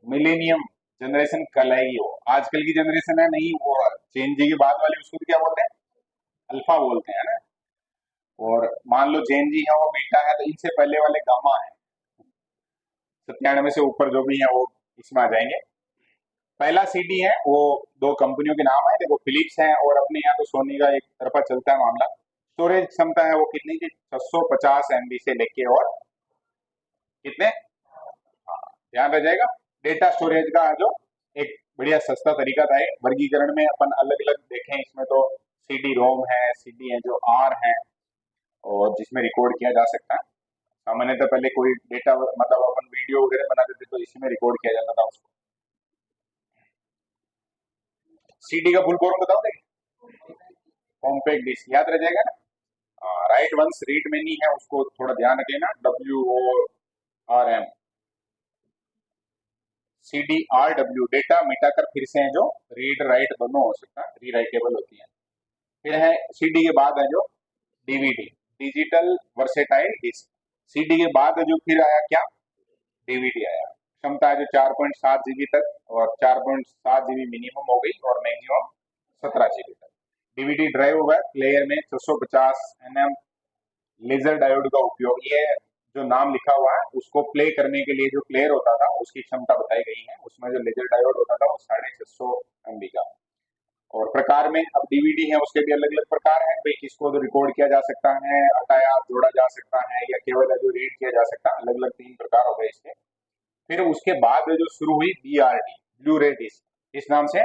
मिलेनियम जनरेशन कल आएगी वो, आजकल की जनरेशन है नहीं, वो जेन जी के बाद वाली उसको भी क्या बोलते हैं, अल्फा बोलते हैं ना। और मान लो जेन जी है वो बीटा है, तो इनसे पहले वाले गामा है, 97 से ऊपर जो भी है वो इसमें आ जाएंगे। पहला सीडी है वो दो कंपनियों के नाम है, देखो फिलिप्स है और अपने यहाँ तो सोनी का एक तरफा चलता है मामला। स्टोरेज क्षमता है वो कितनी की, 650 MB से लेके और कितने, हाँ, ध्यान रह जाएगा। डेटा स्टोरेज का जो एक बढ़िया सस्ता तरीका था, वर्गीकरण में अपन अलग अलग देखें इसमें तो सीडी रोम है, सीडी है जो आर है, और जिसमें रिकॉर्ड किया जा सकता है। सामान्यतः पहले कोई डेटा मतलब अपन वीडियो वगैरह बनाते थे तो इसी में रिकॉर्ड किया जाता था उसको। सीडी का फुल फॉर्म बताओ देखिए, कॉम्पैक्ट डिस्क, याद रह जाएगा ना। राइट वंस रीड मेनी है उसको थोड़ा ध्यान रख लेना, WORM। CDRW डेटा मिटाकर फिर से है जो रीड राइट दोनों हो सकता है, रीराइटेबल होती है। फिर है सीडी के बाद है जो DVD, digital versatile disc. CD के बाद जो फिर आया क्या, डीवीडी आया। क्षमता है जो 4.7 GB तक, और 4.7 GB मिनिमम हो गई और मैक्सिमम 17 GB तक। डीवीडी ड्राइव हुआ प्लेयर में 650 nm लेजर डायोड का उपयोग, ये जो नाम लिखा हुआ है उसको प्ले करने के लिए जो प्लेयर होता था उसकी क्षमता बताई गई है, उसमें जो लेजर डायोड होता था वो 650 MB का। और प्रकार में अब डीवीडी है उसके भी अलग अलग प्रकार हैं भाई, किसको तो रिकॉर्ड किया जा सकता है, हटाया जोड़ा जा सकता है, या केवल है जो रीड किया जा सकता है, अलग अलग 3 प्रकार हो गए इसके। फिर उसके बाद जो शुरू हुई BRD, ब्लू रे डिस्क, इस नाम से।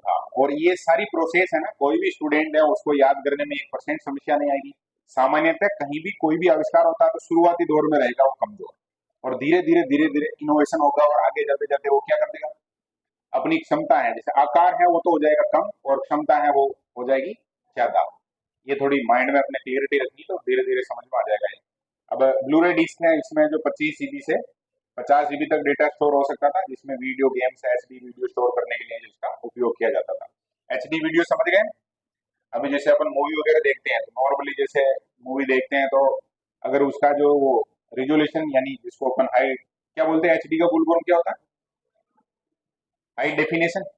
हाँ, और ये सारी प्रोसेस है ना, कोई भी स्टूडेंट है उसको याद करने में 1% समस्या नहीं आएगी। सामान्यतः कहीं भी कोई भी आविष्कार होता है तो शुरुआती दौर में रहेगा वो कमजोर, और धीरे धीरे इनोवेशन होगा और आगे जाते जाते वो क्या कर देगा, अपनी क्षमता है जैसे आकार है वो तो हो जाएगा कम, और क्षमता है वो हो जाएगी ज्यादा। ये थोड़ी माइंड में अपने क्लियरिटी रखनी तो धीरे धीरे समझ में आ जाएगा ये। अब ब्लूरे डिस्क है, इसमें जो 25 GB से 50 GB तक डेटा स्टोर हो सकता था, जिसमें video games HD video store करने के लिए जिसका उपयोग किया जाता था। HD वीडियो समझ गए। अभी जैसे अपन मूवी वगैरह देखते हैं तो नॉर्मली जैसे मूवी देखते हैं तो अगर उसका जो वो रिजोल्यूशन यानी जिसको अपन हाई क्या बोलते हैं, HD का फुल फॉर्म क्या होता है, हाई डेफिनेशन।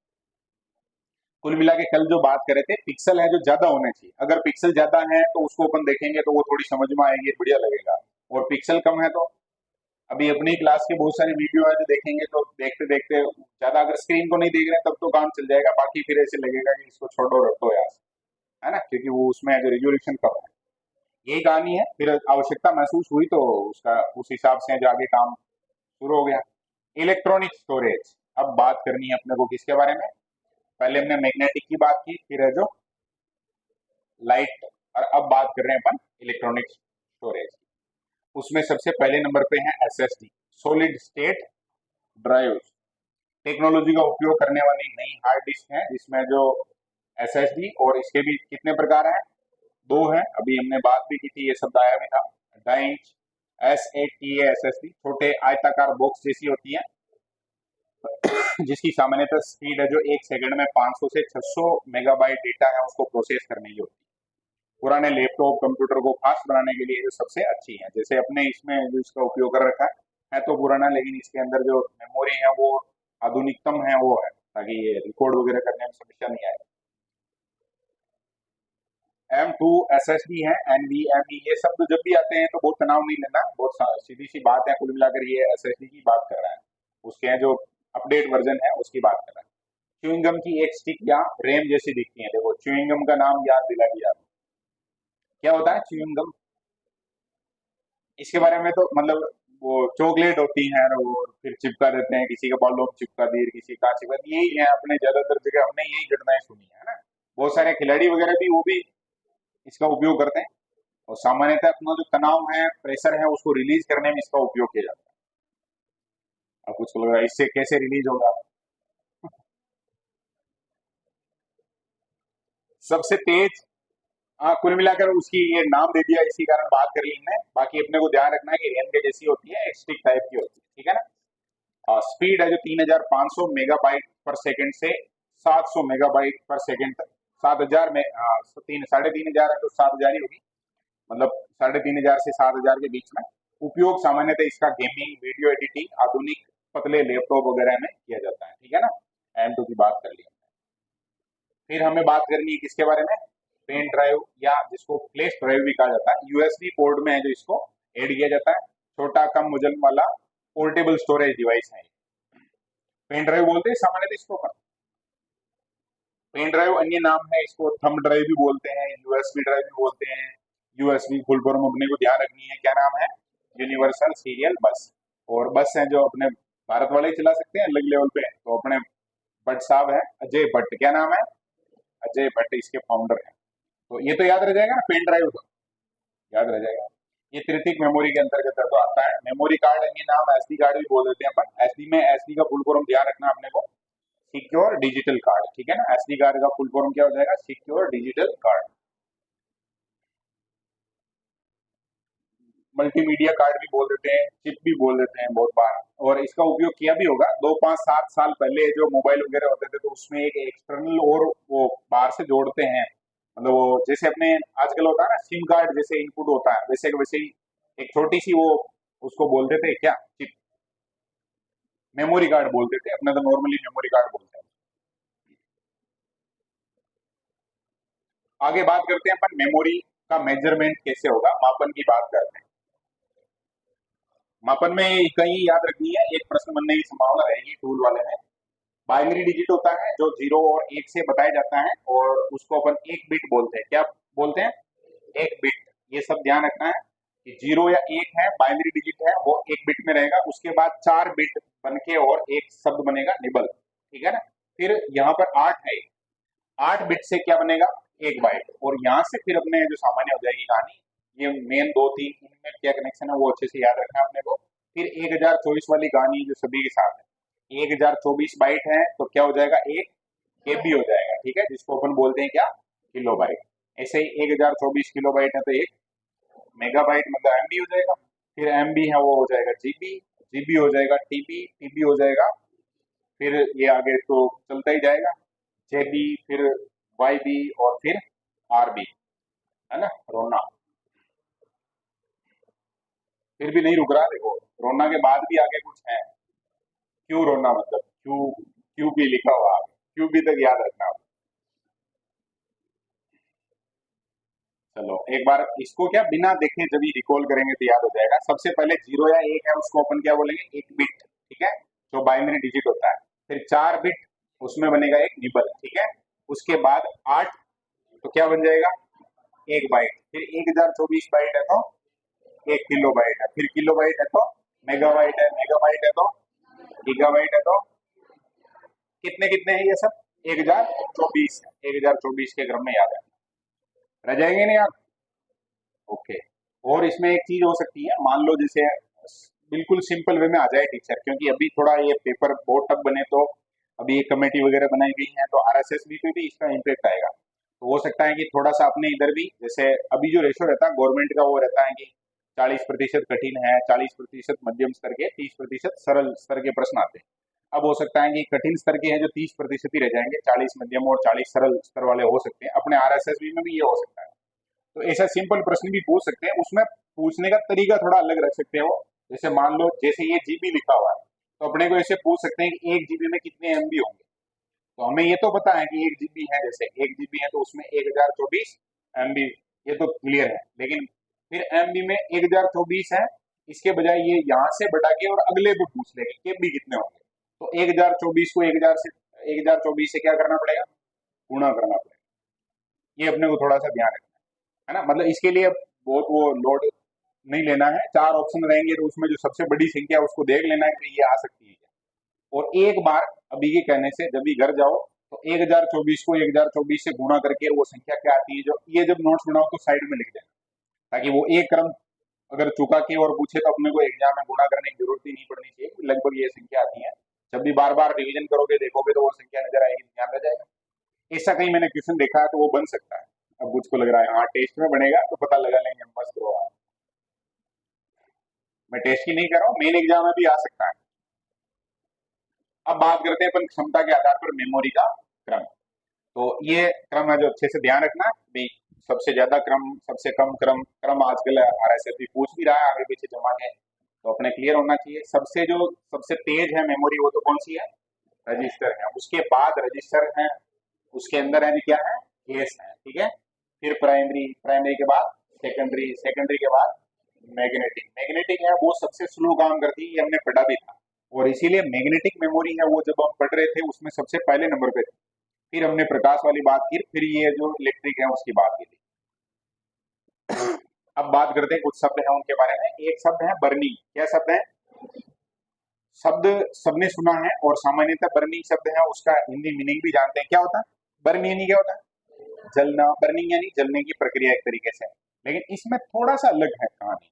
कुल मिला के कल जो बात कर रहे थे, पिक्सल है जो ज्यादा होने चाहिए, अगर पिक्सल ज्यादा है तो उसको अपन देखेंगे तो वो थोड़ी समझ में आएगी, बढ़िया लगेगा। और पिक्सल कम है तो अभी अपनी क्लास के बहुत सारे वीडियो है जो देखेंगे तो देखते देखते ज्यादा अगर स्क्रीन को नहीं देख रहे हैं तब तो काम चल जाएगा, बाकी फिर ऐसे लगेगा कि इसको छोड़ो रखो यार, है ना, क्योंकि वो उसमें जो रिजोल्यूशन कम है। यही कहानी है, फिर आवश्यकता महसूस हुई तो उसका उस हिसाब से जो आगे काम शुरू हो गया। इलेक्ट्रॉनिक स्टोरेज, अब बात करनी है अपने को किसके बारे में, पहले हमने मैग्नेटिक की बात की, फिर है जो लाइट, और अब बात कर रहे हैं अपन इलेक्ट्रॉनिक स्टोरेज। उसमें सबसे पहले नंबर पे है SSD, solid state drive, technology का उपयोग करने वाली नई हार्ड डिस्क है, जिसमें जो SSD, और इसके भी कितने प्रकार हैं, दो हैं, अभी हमने बात भी की थी, ये शब्द आया भी था, 2.5 इंच SATA SSD, छोटे आयताकार बॉक्स जैसी होती है, जिसकी सामान्यतः स्पीड है जो 1 सेकंड में 500 से 600 मेगाबाइट डेटा है उसको प्रोसेस करने की होती है। पुराने लैपटॉप कंप्यूटर को फास्ट बनाने के लिए जो सबसे अच्छी है, जैसे अपने इसमें जो इसका उपयोग कर रखा है तो पुराना, लेकिन इसके अंदर जो मेमोरी है वो आधुनिकतम है वो है, ताकि ये रिकॉर्ड वगैरह करने में समस्या नहीं आए। M2 SSD है, NVMe, ये सब तो जब भी आते हैं तो बहुत तनाव नहीं लेना, बहुत सीधी सी बात है, कुल मिलाकर ये SSD की बात कर रहा है, उसके जो अपडेट वर्जन है उसकी बात कर रहा है। च्युइंगम की एक स्टिक या रैम जैसी दिखती है, देखो च्युइंगम का नाम याद दिला दिया, क्या होता है च्युइंगम, इसके बारे में तो मतलब वो चॉकलेट होती है और फिर चिपका देते हैं, किसी का बॉलों चिपका दी, किसी का चिपका दी, यही है अपने ज्यादातर जगह हमने यही घटनाएं सुनी है ना। बहुत सारे खिलाड़ी वगैरह भी वो भी इसका उपयोग करते हैं, और सामान्यतः अपना जो तनाव है प्रेशर है उसको रिलीज करने में इसका उपयोग किया जाता है। अब कुछ लग रहा है इससे कैसे रिलीज होगा, सबसे तेज, हाँ कुल मिलाकर उसकी ये नाम दे दिया इसी कारण बात कर ली हमने, बाकी अपने को ध्यान रखना है कि रेन के जैसी होती है, स्टिक टाइप की होती है, ठीक है ना। स्पीड है जो 3500 मेगाबाइट पर सेकंड से 700 मेगाबाइट पर सेकंड तक, 7000 में, तीन 3500 है तो 7000 ही होगी, मतलब 3500 से 7000 के बीच में। उपयोग सामान्यतः इसका गेमिंग, वीडियो एडिटिंग, आधुनिक पतले लैपटॉप वगैरह में किया जाता है, ठीक है ना। M2 की बात कर ली हमने। फिर हमें बात करनी है किसके बारे में, पेन ड्राइव या जिसको फ्लैश ड्राइव भी कहा जाता है, यूएसबी पोर्ट में है जो इसको ऐड किया जाता है। छोटा कम वजन वाला पोर्टेबल स्टोरेज डिवाइस है। पेन ड्राइव बोलते हैं सामान्यतः इसको। पेन ड्राइव अन्य नाम है, इसको थंब ड्राइव भी बोलते हैं, यूएसबी ड्राइव भी बोलते हैं। यूएसबी फुल फॉर्म अपने को ध्यान रखनी है, क्या नाम है, यूनिवर्सल सीरियल बस। और बस है जो अपने भारत वाले ही चला सकते हैं अलग लेवल पे, तो अपने भट्ट साहब है, अजय भट्ट, क्या नाम है, अजय भट्ट इसके फाउंडर है। तो ये तो याद रह जाएगा ना, पेन ड्राइव तो याद रह जाएगा। ये तृतीयक मेमोरी के अंतर्गत तो आता है। मेमोरी कार्ड अन्य नाम एसडी कार्ड भी बोल देते हैं अपन। एसडी में, एसडी का फुल फॉर्म ध्यान रखना अपने को, सिक्योर डिजिटल कार्ड, ठीक है ना। एसडी कार्ड का फुल फॉर्म क्या हो जाएगा, secure digital card. Multimedia card भी बोल देते हैं, चिप भी बोल देते हैं बहुत बार। और इसका उपयोग किया भी होगा 2 5 7 साल पहले जो मोबाइल वगैरह होते थे, तो उसमें एक एक्सटर्नल और वो बाहर से जोड़ते हैं, मतलब वो जैसे अपने आजकल होता है ना सिम कार्ड जैसे इनपुट होता है, वैसे वैसे ही एक छोटी सी वो, उसको बोलते थे क्या, चिप, मेमोरी कार्ड बोलते थे अपने, तो नॉर्मली मेमोरी कार्ड बोलते हैं। आगे बात करते हैं अपन मेमोरी का मेजरमेंट कैसे होगा, मापन की बात करते हैं। मापन में कहीं याद रखनी है, एक प्रश्न बनने की संभावना रहेगी टूल वाले में। बाइनरी डिजिट होता है जो 0 और 1 से बताया जाता है, और उसको अपन एक बिट बोलते हैं, क्या बोलते हैं, एक बिट। ये सब ध्यान रखना है कि 0 या 1 है, बाइनरी डिजिट है, वो एक बिट में रहेगा। उसके बाद 4 बिट बन के और एक शब्द बनेगा निबल, ठीक है ना। फिर यहाँ पर 8 है, 8 बिट से क्या बनेगा, एक बाइट। और यहाँ से फिर अपने जो सामान्य हो जाएगी कहानी। ये मेन 2 3 इनमें क्या कनेक्शन है वो अच्छे से याद रखना अपने को। फिर 1024 वाली कहानी जो सभी के साथ है, 1024 बाइट है तो क्या हो जाएगा, एक केबी हो जाएगा, ठीक है, जिसको अपन बोलते हैं क्या, किलो बाइट। ऐसे ही 1024 किलो बाइट है तो एक मेगाबाइट मतलब एमबी हो जाएगा। फिर एमबी है वो हो जाएगा जीबी, जीबी हो जाएगा टीबी, टीबी हो जाएगा, फिर ये आगे तो चलता ही जाएगा, जेबी, फिर वाईबी, और फिर आरबी, है ना, रोना। फिर भी नहीं रुक रहा, देखो रोना के बाद भी आगे कुछ है, क्यों रोना, मतलब क्यों, क्यों भी लिखा हुआ है, क्यों भी तक याद रखना। चलो एक बार इसको क्या बिना देखे जब ही रिकॉल करेंगे तो याद हो जाएगा। सबसे पहले 0 या 1 है उसको अपन क्या बोलेंगे, एक बिट, ठीक है, जो बाइनरी डिजिट होता है। फिर 4 बिट, उसमें बनेगा एक निबल, ठीक है। उसके बाद 8, तो क्या बन जाएगा, एक बाइट। फिर 1024 बाइट है तो एक किलो बाइट है, फिर किलो बाइट है तो मेगाबाइट है, मेगाबाइट है तो गीगाबाइट है, तो कितने कितने हैं ये सब, 1024 है, 1024 के क्रम में याद है, रह जाएंगे नहीं आप, ओके। और इसमें एक चीज हो सकती है, मान लो जैसे बिल्कुल सिंपल वे में आ जाए टीचर, क्योंकि अभी थोड़ा ये पेपर बहुत टफ बने, तो अभी एक कमेटी वगैरह बनाई गई है, तो आरएसएस पे भी इसका इम्पैक्ट आएगा। तो हो सकता है कि थोड़ा सा अपने इधर भी, जैसे अभी जो रेशो रहता है गवर्नमेंट का, वो रहता है कि 40% कठिन है, 40% मध्यम स्तर के, 30% सरल स्तर के प्रश्न आते हैं। अब हो सकता है कि कठिन स्तर के हैं जो 30% ही रह जाएंगे, 40 मध्यम और 40 सरल स्तर वाले हो सकते हैं। अपने आरएसएस में भी ये हो सकता है। तो ऐसा सिंपल प्रश्न भी पूछ सकते हैं, उसमें पूछने का तरीका थोड़ा अलग रख सकते हैं वो। जैसे मान लो जैसे ये जीबी लिखा हुआ है, तो अपने को ऐसे पूछ सकते हैं कि 1 जीबी में कितने एमबी होंगे। तो हमें ये तो पता है कि 1 जीबी है, जैसे 1 जीबी है तो उसमें 1024 एमबी, ये तो क्लियर है। लेकिन फिर एमबी में 1024 है, इसके बजाय ये यहाँ से बढ़ा के और अगले पे पूछ लेंगे केबी कितने होंगे। तो 1024 को 1024 से क्या करना पड़ेगा, गुणा करना पड़ेगा। ये अपने को थोड़ा सा ध्यान रखना है ना, मतलब इसके लिए बहुत वो लोड नहीं लेना है। 4 ऑप्शन रहेंगे तो उसमें जो सबसे बड़ी संख्या है उसको देख लेना है कि ये आ सकती है। और एक बार अभी के कहने से जब भी घर जाओ तो 1024 को 1024 से गुणा करके वो संख्या क्या आती है, जो ये जब नोट्स बनाओ तो साइड में लिख देना, ताकि वो एक क्रम अगर चुका के और पूछे तो अपने को एग्जाम में गुणा करने की जरूरत ही नहीं पड़नी चाहिए, लगभग ये संख्या आती है। जब भी बार बार रिवीजन करोगे देखोगे तो वो संख्या नजर आएगी, ध्यान रह जाएगा। ऐसा कहीं मैंने क्वेश्चन देखा है तो वो बन सकता है। अब मुझको लग रहा है हाँ टेस्ट में बनेगा तो पता लगा लेंगे, मस्त हुआ। मैं टेस्ट की नहीं कर रहा हूँ, मेन एग्जाम में भी आ सकता है। अब बात करते हैं अपन क्षमता के आधार पर मेमोरी का क्रम। तो ये क्रम है जो अच्छे से ध्यान रखना भाई, सबसे ज्यादा क्रम, सबसे कम क्रम, क्रम आजकल आरएसएस भी पूछ भी रहा है आगे पीछे जमा के, तो अपने क्लियर होना चाहिए। सबसे तेज है मेमोरी वो तो कौन सी है, रजिस्टर है। उसके बाद रजिस्टर है, उसके अंदर है क्या है, केस है, ठीक है। फिर प्राइमरी, प्राइमरी के बाद सेकेंडरी, सेकेंडरी के बाद मैग्नेटिक। मैग्नेटिक है वो सबसे स्लो काम करती है, ये हमने पढ़ा भी था, और इसीलिए मैग्नेटिक मेमोरी है वो जब हम पढ़ रहे थे उसमें सबसे पहले नंबर पे थी। फिर हमने प्रकाश वाली बात की, फिर ये जो इलेक्ट्रिक है उसकी बात की थी। अब बात करते हैं कुछ शब्द है उनके बारे में। एक शब्द है बर्निंग। क्या शब्द है, शब्द सबने सुना है, और सामान्यतः बर्निंग शब्द है उसका हिंदी मीनिंग भी जानते हैं। क्या होता है बर्न, यानी क्या होता है जलना, बर्निंग यानी जलने की प्रक्रिया एक तरीके से। लेकिन इसमें थोड़ा सा अलग है कहानी।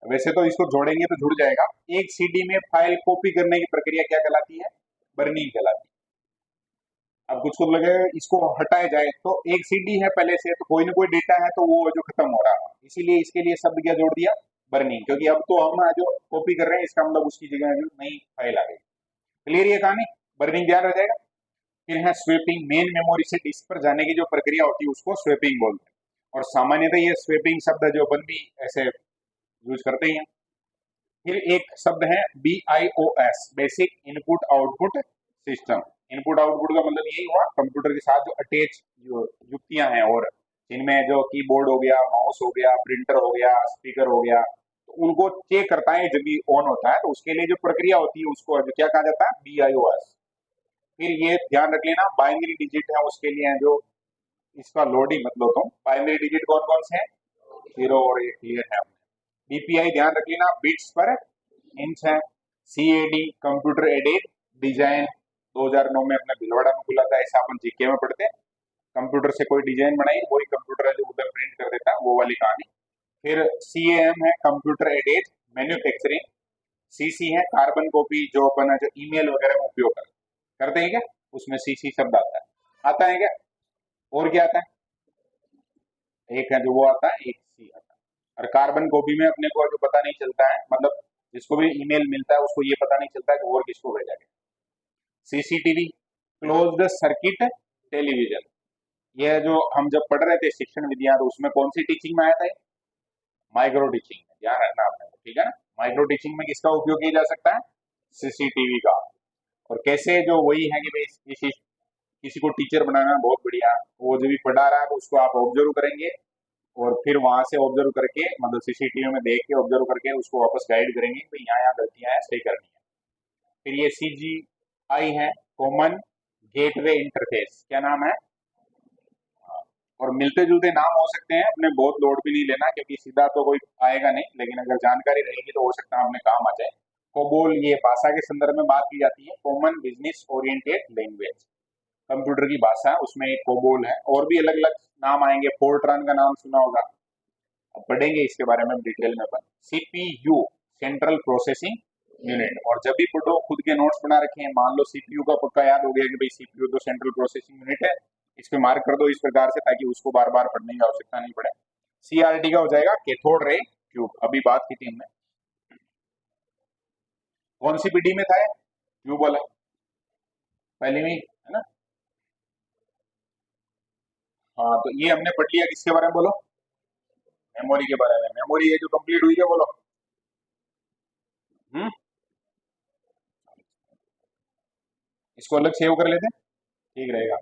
वैसे तो इसको जोड़ेंगे तो जुड़ जाएगा। एक सीडी में फाइल कॉपी करने की प्रक्रिया क्या कहलाती है, बर्निंग कहलाती है। अब कुछ को लगे इसको हटाया जाए, तो एक सीडी है पहले से, तो कोई ना कोई डेटा है तो वो जो खत्म हो रहा है, इसीलिए इसके लिए शब्द क्या जोड़ दिया, बर्निंग। क्योंकि अब तो हम जो कॉपी कर रहे हैं इसका मतलब उसकी जगह जो नई फाइल आ गई। क्लियर ये कहानी, बर्निंग ध्यान रह जाएगा। फिर है स्वेपिंग। मेन मेमोरी से डिस्क पर जाने की जो प्रक्रिया होती है उसको स्वेपिंग बोलते हैं, और सामान्यतः ये स्वेपिंग शब्द जो अपन भी ऐसे यूज करते ही हैं। फिर एक शब्द है BIOS, basic input output system. Input output का मतलब यही हुआ कंप्यूटर के साथ जो अटैच जो युक्तियां हैं, और इनमें जो कीबोर्ड हो गया, माउस हो गया, प्रिंटर हो गया, स्पीकर हो गया, तो उनको चेक करता है जब भी ऑन होता है, तो उसके लिए जो प्रक्रिया होती है उसको जो क्या कहा जाता है, BIOS। फिर ये ध्यान रख लेना, बाइनरी डिजिट है उसके लिए जो इसका लोडिंग मतलब, तो बाइनरी डिजिट कौन कौन से हैं, 0 और 1 क्लियर है। DPI ध्यान रख लेना, बिट्स पर इंच है। CAD कंप्यूटर एडेड डिजाइन, 2009 में अपने भिलवाड़ा में खुला था, ऐसा अपन जीके में पढ़ते हैं। कंप्यूटर से कोई डिजाइन बनाई, वही कंप्यूटर है जो उधर प्रिंट कर देता है, वो वाली कहानी। फिर CAM है कंप्यूटर एडेड मैन्युफैक्चरिंग। CC है कार्बन कॉपी, जो अपन जो ईमेल वगैरह में उपयोग करते हैं क्या, उसमें CC शब्द आता है क्या, और क्या आता है, एक है जो वो आता है, एक C आता है। और कार्बन कॉपी में अपने को जो पता नहीं चलता है, मतलब जिसको भी ईमेल मिलता है उसको ये पता नहीं चलता है कि और किसको भेजा गया। CCTV क्लोज्ड सर्किट टेलीविजन, ये जो हम जब पढ़ रहे थे शिक्षण विद्या, तो उसमें कौन सी टीचिंग में आया था, माइक्रो टीचिंग में, ध्यान रखना आपने, ठीक है ना। माइक्रो टीचिंग में किसका उपयोग किया जा सकता है, CCTV का। और कैसे जो वही है कि भाई किसी को टीचर बनाना बहुत बढ़िया, वो जो भी पढ़ा रहा है तो उसको आप ऑब्जर्व करेंगे, और फिर वहां से ऑब्जर्व करके, मतलब CCTV में देख के ऑब्जर्व करके उसको वापस गाइड करेंगे कि यहाँ यहाँ गलतियां हैं, सही करनी है। फिर ये CGI है कॉमन गेटवे इंटरफेस, क्या नाम है, और मिलते जुलते नाम हो सकते हैं, अपने बहुत लोड भी नहीं लेना, क्योंकि सीधा तो कोई आएगा नहीं, लेकिन अगर जानकारी रहेगी तो हो सकता है अपने काम आ जाए। कोबोल, ये भाषा के संदर्भ में बात की जाती है, common business oriented language, computer की भाषा, उसमें एक कोबोल है। और भी अलग अलग नाम आएंगे, फोर्ट्रान का नाम सुना होगा, अब पढ़ेंगे इसके बारे में डिटेल में अपन। CPU सेंट्रल प्रोसेसिंग यूनिट, और जब भी पढ़ो खुद के नोट्स बना रखे हैं, मान लो CPU का पक्का याद हो गया कि भाई CPU तो सेंट्रल प्रोसेसिंग यूनिट है, इस पे मार्क कर दो इस प्रकार से, ताकि उसको बार बार पढ़ने की आवश्यकता नहीं पड़े। CRT का हो जाएगा कैथोड रे ट्यूब, अभी बात की थी हमने, कौन सी पीढ़ी में था ट्यूब वाला, पहली में है ना। हाँ, तो ये हमने पढ़ लिया, किसके बारे में बोलो, मेमोरी के बारे में। मेमोरी ये जो कंप्लीट हुई है बोलो, हम्म, इसको अलग सेव कर लेते हैं, ठीक रहेगा।